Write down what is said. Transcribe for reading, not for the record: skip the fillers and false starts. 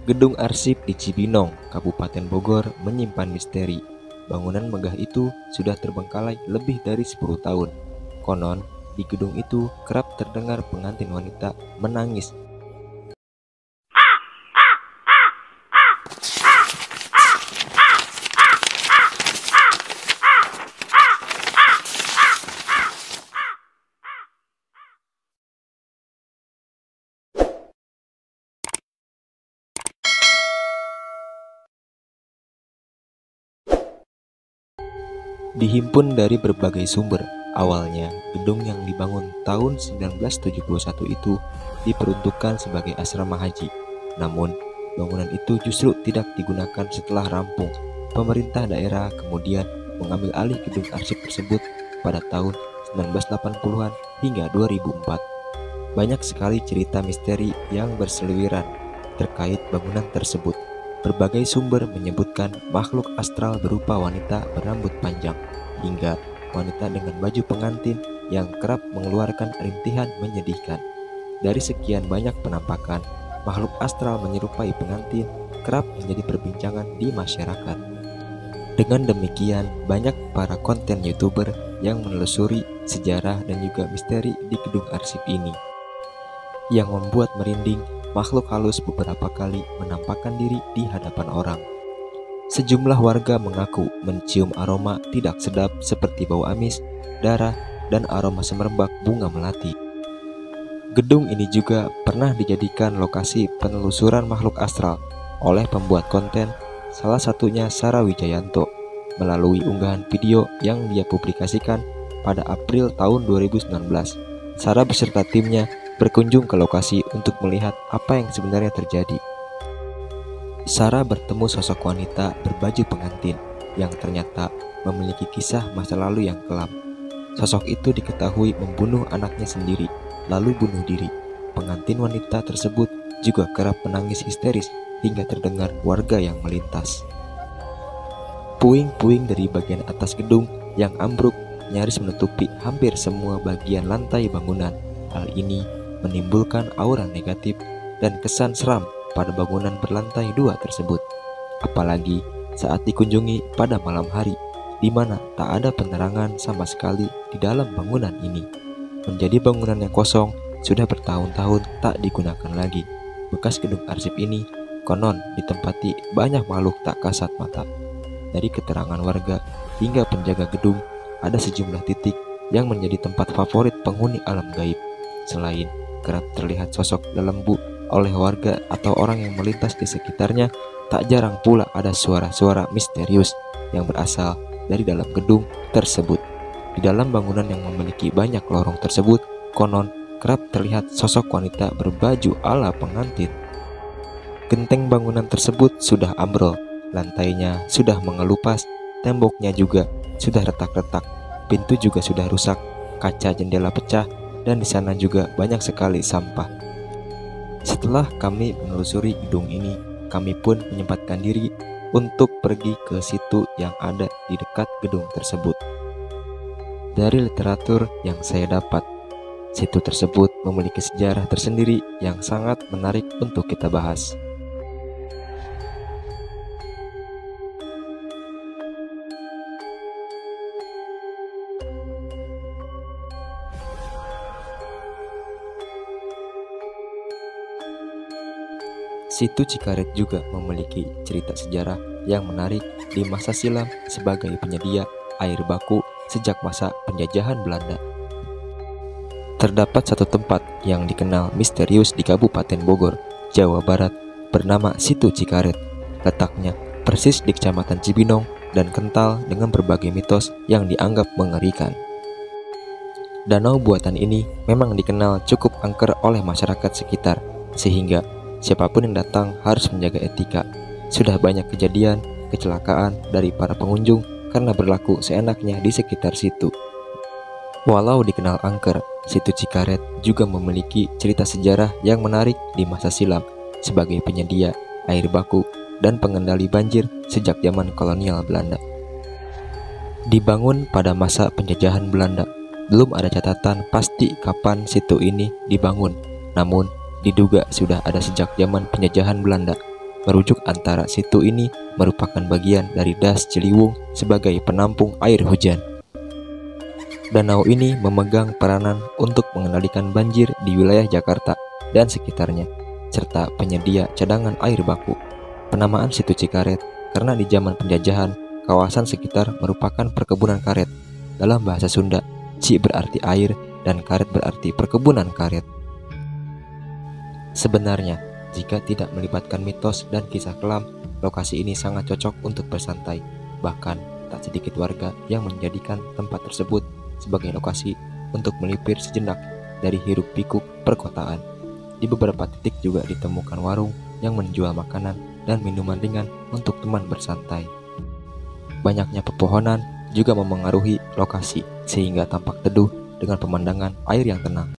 Gedung arsip di Cibinong, Kabupaten Bogor menyimpan misteri. Bangunan megah itu sudah terbengkalai lebih dari 10 tahun. Konon, di gedung itu kerap terdengar pengantin wanita menangis. Dihimpun dari berbagai sumber, awalnya gedung yang dibangun tahun 1971 itu diperuntukkan sebagai asrama haji. Namun, bangunan itu justru tidak digunakan setelah rampung. Pemerintah daerah kemudian mengambil alih gedung arsip tersebut pada tahun 1980-an hingga 2004. Banyak sekali cerita misteri yang berseliweran terkait bangunan tersebut. Berbagai sumber menyebutkan makhluk astral berupa wanita berambut panjang, hingga wanita dengan baju pengantin yang kerap mengeluarkan rintihan menyedihkan. Dari sekian banyak penampakan, makhluk astral menyerupai pengantin kerap menjadi perbincangan di masyarakat. Dengan demikian, banyak para konten YouTuber yang menelusuri sejarah dan juga misteri di gedung arsip ini. Yang membuat merinding, makhluk halus beberapa kali menampakkan diri di hadapan orang. Sejumlah warga mengaku mencium aroma tidak sedap seperti bau amis, darah, dan aroma semerbak bunga melati. Gedung ini juga pernah dijadikan lokasi penelusuran makhluk astral oleh pembuat konten, salah satunya Sarah Wijayanto, melalui unggahan video yang dia publikasikan pada April tahun 2019. Sarah beserta timnya berkunjung ke lokasi untuk melihat apa yang sebenarnya terjadi. Sarah bertemu sosok wanita berbaju pengantin yang ternyata memiliki kisah masa lalu yang kelam. Sosok itu diketahui membunuh anaknya sendiri, lalu bunuh diri. Pengantin wanita tersebut juga kerap menangis histeris hingga terdengar warga yang melintas. Puing-puing dari bagian atas gedung yang ambruk nyaris menutupi hampir semua bagian lantai bangunan. Hal ini menimbulkan aura negatif dan kesan seram pada bangunan berlantai 2 tersebut. Apalagi saat dikunjungi pada malam hari, di mana tak ada penerangan sama sekali di dalam bangunan ini. Menjadi bangunan yang kosong sudah bertahun-tahun tak digunakan lagi. Bekas gedung arsip ini konon ditempati banyak makhluk tak kasat mata. Dari keterangan warga hingga penjaga gedung, ada sejumlah titik yang menjadi tempat favorit penghuni alam gaib. Selain kerap terlihat sosok lembu oleh warga atau orang yang melintas di sekitarnya, tak jarang pula ada suara-suara misterius yang berasal dari dalam gedung tersebut. Di dalam bangunan yang memiliki banyak lorong tersebut, konon kerap terlihat sosok wanita berbaju ala pengantin. Genteng bangunan tersebut sudah ambrol, lantainya sudah mengelupas, temboknya juga sudah retak-retak, pintu juga sudah rusak, kaca jendela pecah, dan di sana juga banyak sekali sampah. Setelah kami menelusuri gedung ini, kami pun menyempatkan diri untuk pergi ke situ yang ada di dekat gedung tersebut. Dari literatur yang saya dapat, situ tersebut memiliki sejarah tersendiri yang sangat menarik untuk kita bahas. Situ Cikaret juga memiliki cerita sejarah yang menarik di masa silam sebagai penyedia air baku sejak masa penjajahan Belanda. Terdapat satu tempat yang dikenal misterius di Kabupaten Bogor, Jawa Barat, bernama Situ Cikaret. Letaknya persis di Kecamatan Cibinong dan kental dengan berbagai mitos yang dianggap mengerikan. Danau buatan ini memang dikenal cukup angker oleh masyarakat sekitar, sehingga siapapun yang datang harus menjaga etika. Sudah banyak kejadian kecelakaan dari para pengunjung karena berlaku seenaknya di sekitar situ. Walau dikenal angker, Situ Cikaret juga memiliki cerita sejarah yang menarik di masa silam sebagai penyedia air baku dan pengendali banjir sejak zaman kolonial Belanda. Dibangun pada masa penjajahan Belanda, belum ada catatan pasti kapan situ ini dibangun, namun diduga sudah ada sejak zaman penjajahan Belanda. merujuk antara situ ini merupakan bagian dari Das Ciliwung sebagai penampung air hujan. Danau ini memegang peranan untuk mengendalikan banjir di wilayah Jakarta dan sekitarnya, serta penyedia cadangan air baku. Penamaan situ Cikaret karena di zaman penjajahan, kawasan sekitar merupakan perkebunan karet. Dalam bahasa Sunda, Ci berarti air dan karet berarti perkebunan karet. Sebenarnya, jika tidak melibatkan mitos dan kisah kelam, lokasi ini sangat cocok untuk bersantai. Bahkan, tak sedikit warga yang menjadikan tempat tersebut sebagai lokasi untuk melipir sejenak dari hiruk-pikuk perkotaan. Di beberapa titik juga ditemukan warung yang menjual makanan dan minuman ringan untuk teman bersantai. Banyaknya pepohonan juga memengaruhi lokasi sehingga tampak teduh dengan pemandangan air yang tenang.